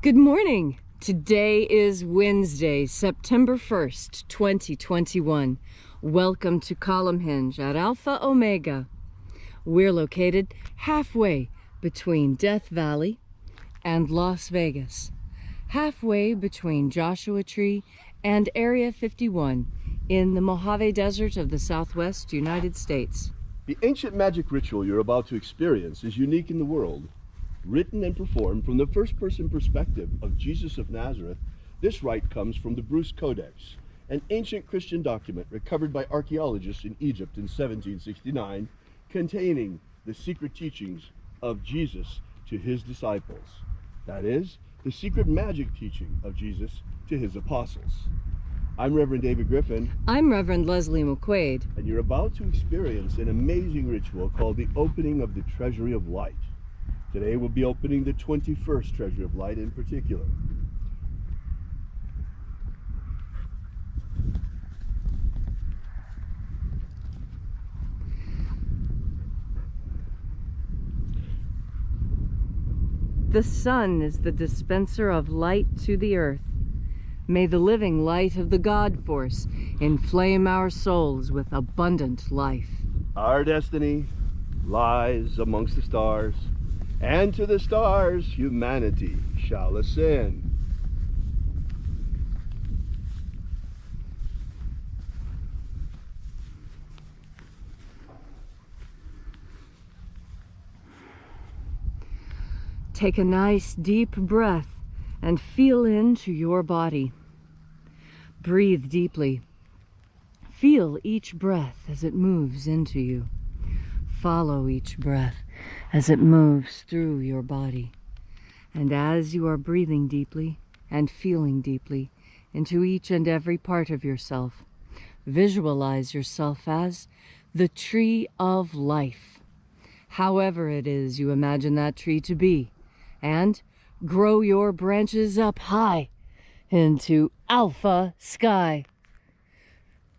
Good morning. Today is Wednesday, September 1st, 2021. Welcome to Column Hinge at Alpha Omega. We're located halfway between Death Valley and Las Vegas, halfway between Joshua Tree and Area 51 in the Mojave Desert of the Southwest United States. The ancient magic ritual you're about to experience is unique in the world. Written and performed from the first-person perspective of Jesus of Nazareth, this rite comes from the Bruce Codex, an ancient Christian document recovered by archaeologists in Egypt in 1769, containing the secret teachings of Jesus to his disciples. That is, the secret magic teaching of Jesus to his apostles. I'm Reverend David Griffin. I'm Reverend Leslie McQuade. And you're about to experience an amazing ritual called the opening of the Treasury of Light. Today we'll be opening the 21st Treasury of Light in particular. The sun is the dispenser of light to the earth. May the living light of the God Force inflame our souls with abundant life. Our destiny lies amongst the stars, and to the stars humanity shall ascend. Take a nice deep breath and feel into your body. Breathe deeply. Feel each breath as it moves into you. Follow each breath as it moves through your body. And as you are breathing deeply and feeling deeply into each and every part of yourself, visualize yourself as the tree of life, however it is you imagine that tree to be, and grow your branches up high into alpha sky.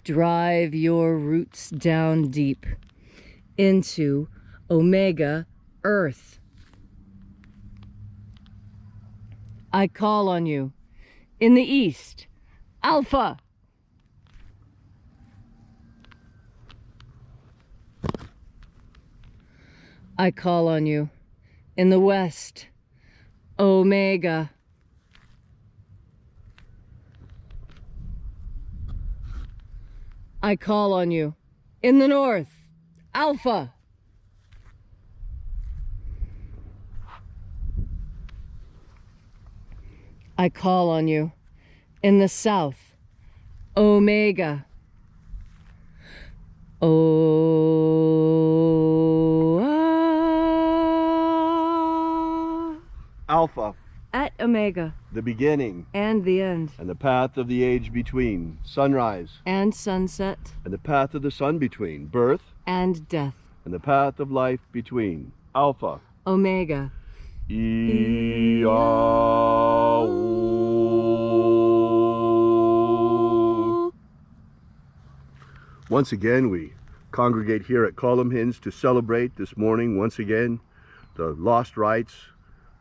Drive your roots down deep into Omega Earth. I call on you in the east, Alpha. I call on you in the west, Omega. I call on you in the north, Alpha. I call on you in the south, Omega. Alpha. At Omega. The beginning. And the end. And the path of the age between. Sunrise. And sunset. And the path of the sun between. Birth. And death. And the path of life between. Alpha. Omega. Once again, we congregate here at Column Hinge to celebrate this morning, once again, the lost rites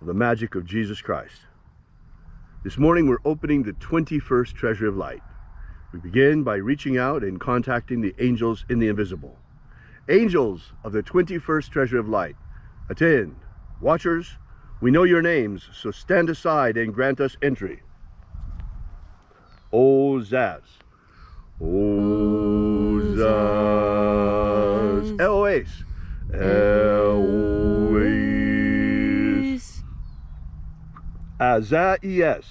of the magic of Jesus Christ. This morning, we're opening the 21st Treasury of Light. We begin by reaching out and contacting the angels in the invisible. Angels of the 21st Treasury of Light, attend. Watchers, we know your names, so stand aside and grant us entry. O Zaz. O Zaz. Eloes. Eloes. Azaias.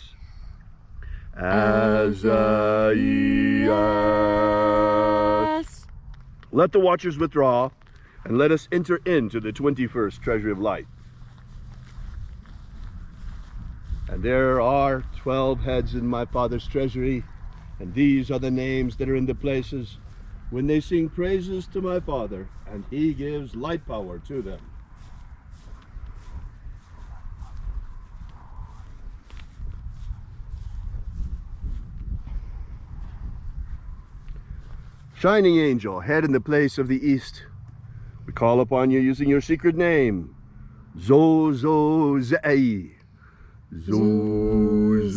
Azaias. Let the watchers withdraw, and let us enter into the 21st Treasury of Light. And there are 12 heads in my Father's treasury, and these are the names that are in the places when they sing praises to my Father, and he gives light power to them. Shining angel, head in the place of the east, we call upon you using your secret name, Zozozei. Zuzai.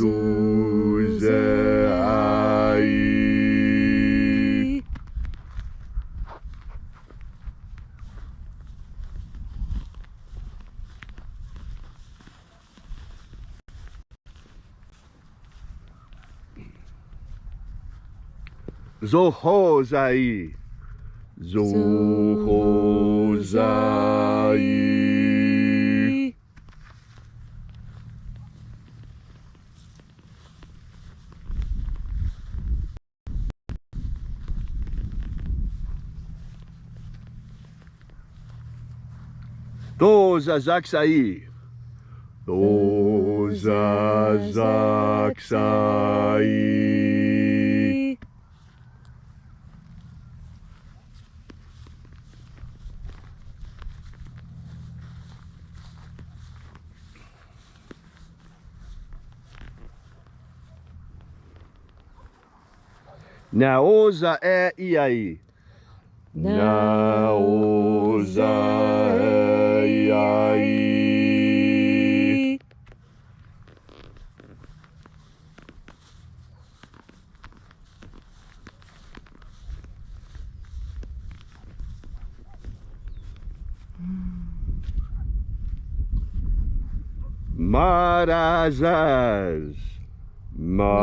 Zohozai. Zohozai. Dozazaksai. Dozazaksai. Naoza e iai. Naoza e iai. Marazas. Marazas.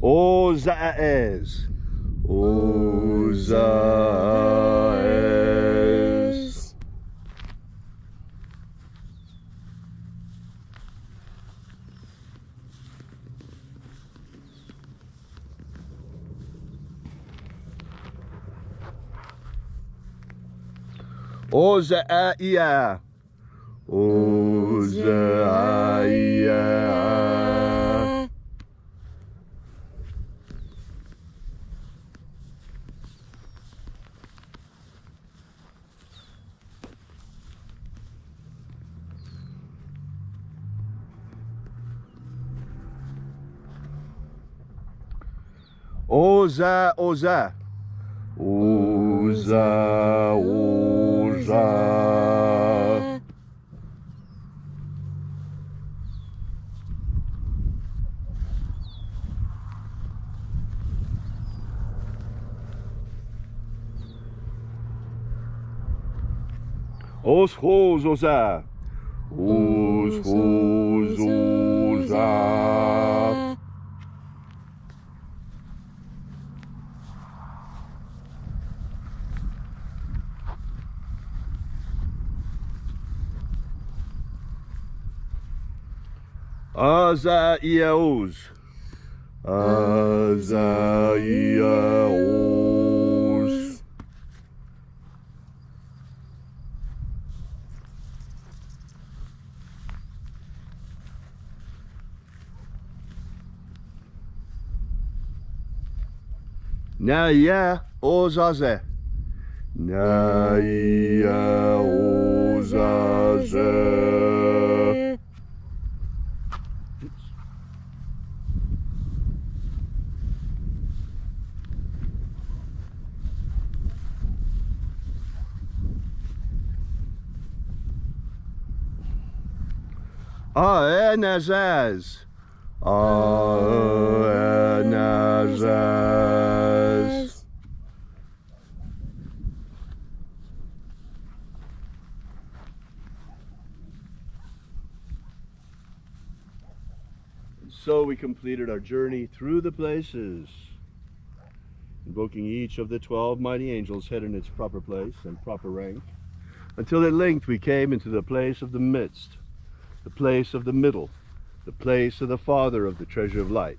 Ozaes. Ozaes. Ozaia. Ozaia. Oza, oza. Oza, oza. Os hos, oza. Os hos, oza. Azaiaos. Azaiaos. Naia ozaze. Naia ozaze. Aenazaz. Aenazaz. So we completed our journey through the places, invoking each of the 12 mighty angels head in its proper place and proper rank, until at length we came into the place of the midst, the place of the middle, the place of the Father of the treasure of light.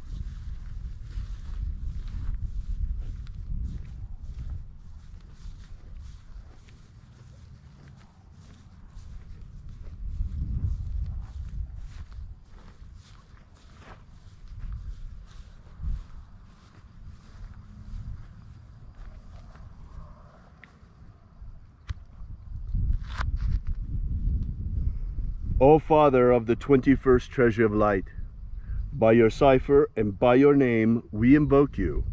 O Father of the 21st treasure of light, by your cipher and by your name we invoke you,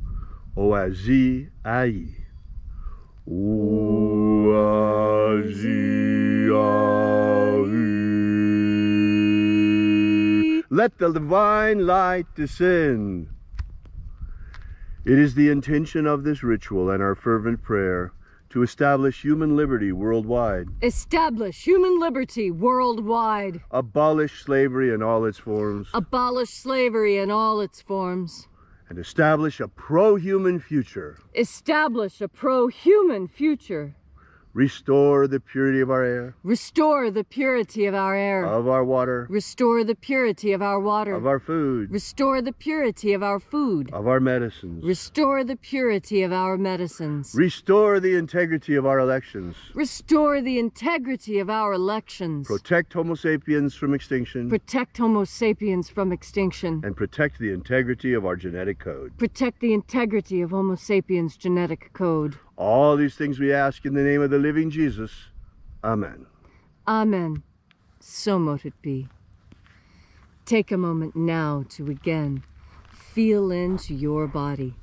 Oazi Ai. Oazi Ai. Let the divine light descend. It is the intention of this ritual and our fervent prayer to establish human liberty worldwide. Establish human liberty worldwide. Abolish slavery in all its forms. Abolish slavery in all its forms. And establish a pro-human future. Establish a pro-human future. Restore the purity of our air. Restore the purity of our air. Of our water. Restore the purity of our water. Of our food. Restore the purity of our food. Of our medicines. Restore the purity of our medicines. Restore the integrity of our elections. Restore the integrity of our elections. Protect Homo sapiens from extinction. Protect Homo sapiens from extinction. And protect the integrity of our genetic code. Protect the integrity of Homo sapiens' genetic code. All these things we ask in the name of the living Jesus. Amen. Amen. So mote it be. Take a moment now to again feel into your body.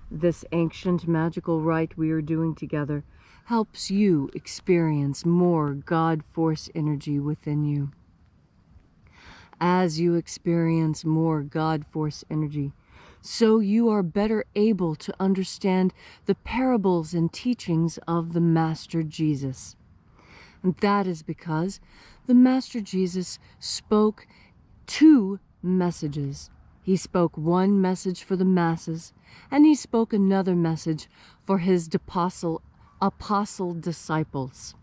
This ancient magical rite we are doing together helps you experience more God force energy within you. As you experience more God force energy, so you are better able to understand the parables and teachings of the Master Jesus. And that is because the Master Jesus spoke two messages. He spoke one message for the masses, and he spoke another message for his apostle disciples.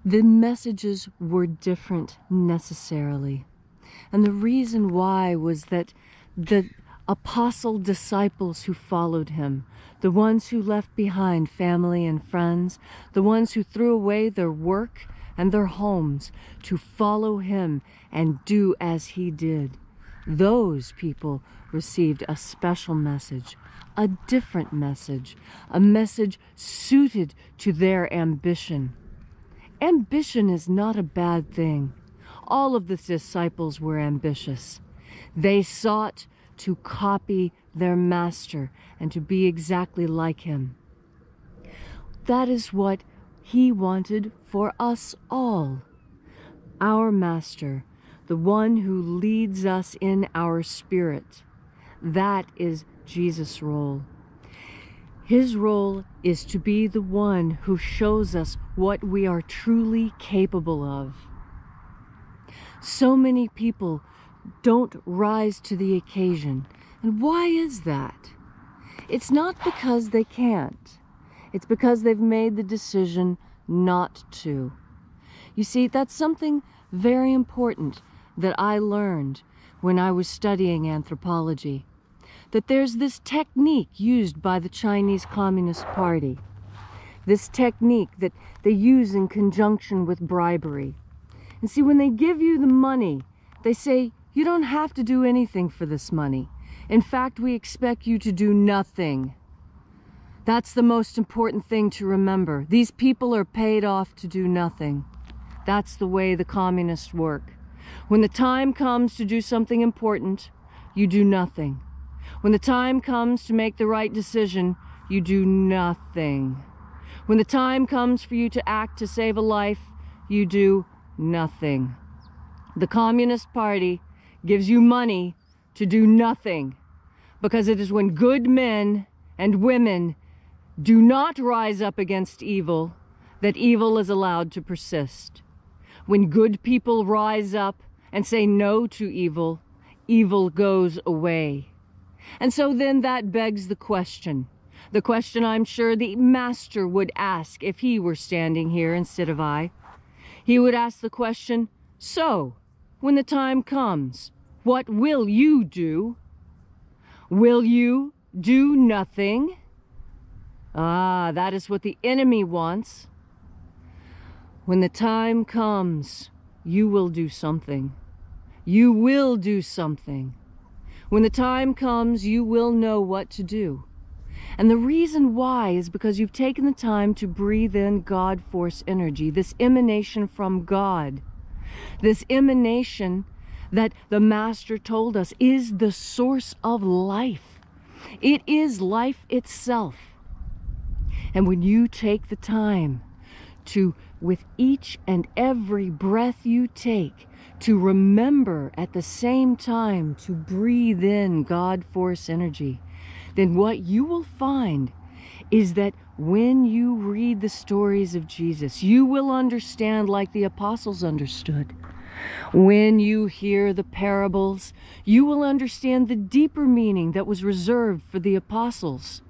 The messages were different necessarily. And the reason why was that the apostle disciples who followed him, the ones who left behind family and friends, the ones who threw away their work and their homes to follow him and do as he did, those people received a special message, a different message, a message suited to their ambition. Ambition is not a bad thing. All of the disciples were ambitious. They sought to copy their master and to be exactly like him. That is what he wanted for us all. Our master, the one who leads us in our spirit, that is Jesus' role. His role is to be the one who shows us what we are truly capable of. So many people don't rise to the occasion. And why is that? It's not because they can't. It's because they've made the decision not to. You see, that's something very important that I learned when I was studying anthropology. That there's this technique used by the Chinese Communist Party. This technique that they use in conjunction with bribery. And see, when they give you the money, they say, you don't have to do anything for this money. In fact, we expect you to do nothing. That's the most important thing to remember. These people are paid off to do nothing. That's the way the communists work. When the time comes to do something important, you do nothing. When the time comes to make the right decision, you do nothing. When the time comes for you to act to save a life, you do nothing. The Communist Party gives you money to do nothing, because it is when good men and women do not rise up against evil that evil is allowed to persist. When good people rise up and say no to evil, evil goes away. And so then that begs the question I'm sure the master would ask if he were standing here instead of I. He would ask the question, so, when the time comes, what will you do? Will you do nothing? Ah, that is what the enemy wants. When the time comes, you will do something. You will do something. When the time comes, you will know what to do. And the reason why is because you've taken the time to breathe in God force energy, this emanation from God, this emanation that the Master told us is the source of life. It is life itself. And when you take the time to, with each and every breath you take, to remember at the same time to breathe in God force energy, then what you will find is that when you read the stories of Jesus, you will understand like the apostles understood. When you hear the parables, you will understand the deeper meaning that was reserved for the apostles.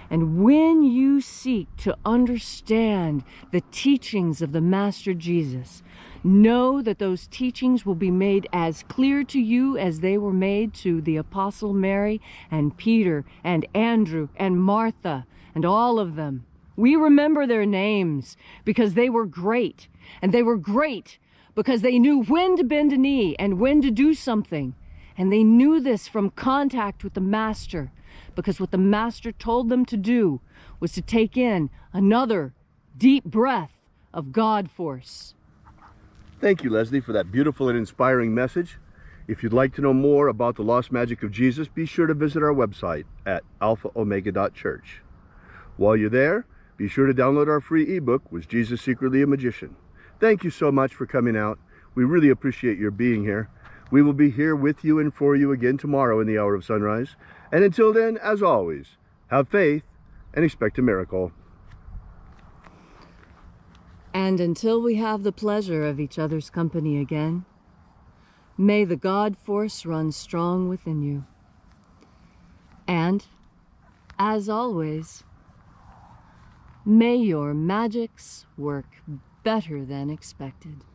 And when you seek to understand the teachings of the Master Jesus, know that those teachings will be made as clear to you as they were made to the Apostle Mary and Peter and Andrew and Martha and all of them. We remember their names because they were great, and they were great because they knew when to bend a knee and when to do something. And they knew this from contact with the Master, because what the Master told them to do was to take in another deep breath of God force. Thank you, Leslie, for that beautiful and inspiring message. If you'd like to know more about the lost magic of Jesus, be sure to visit our website at alphaomega.church. While you're there, be sure to download our free ebook, Was Jesus Secretly a Magician? Thank you so much for coming out. We really appreciate your being here. We will be here with you and for you again tomorrow in the hour of sunrise. And until then, as always, have faith and expect a miracle. And until we have the pleasure of each other's company again, may the God force run strong within you. And, as always, may your magics work better than expected.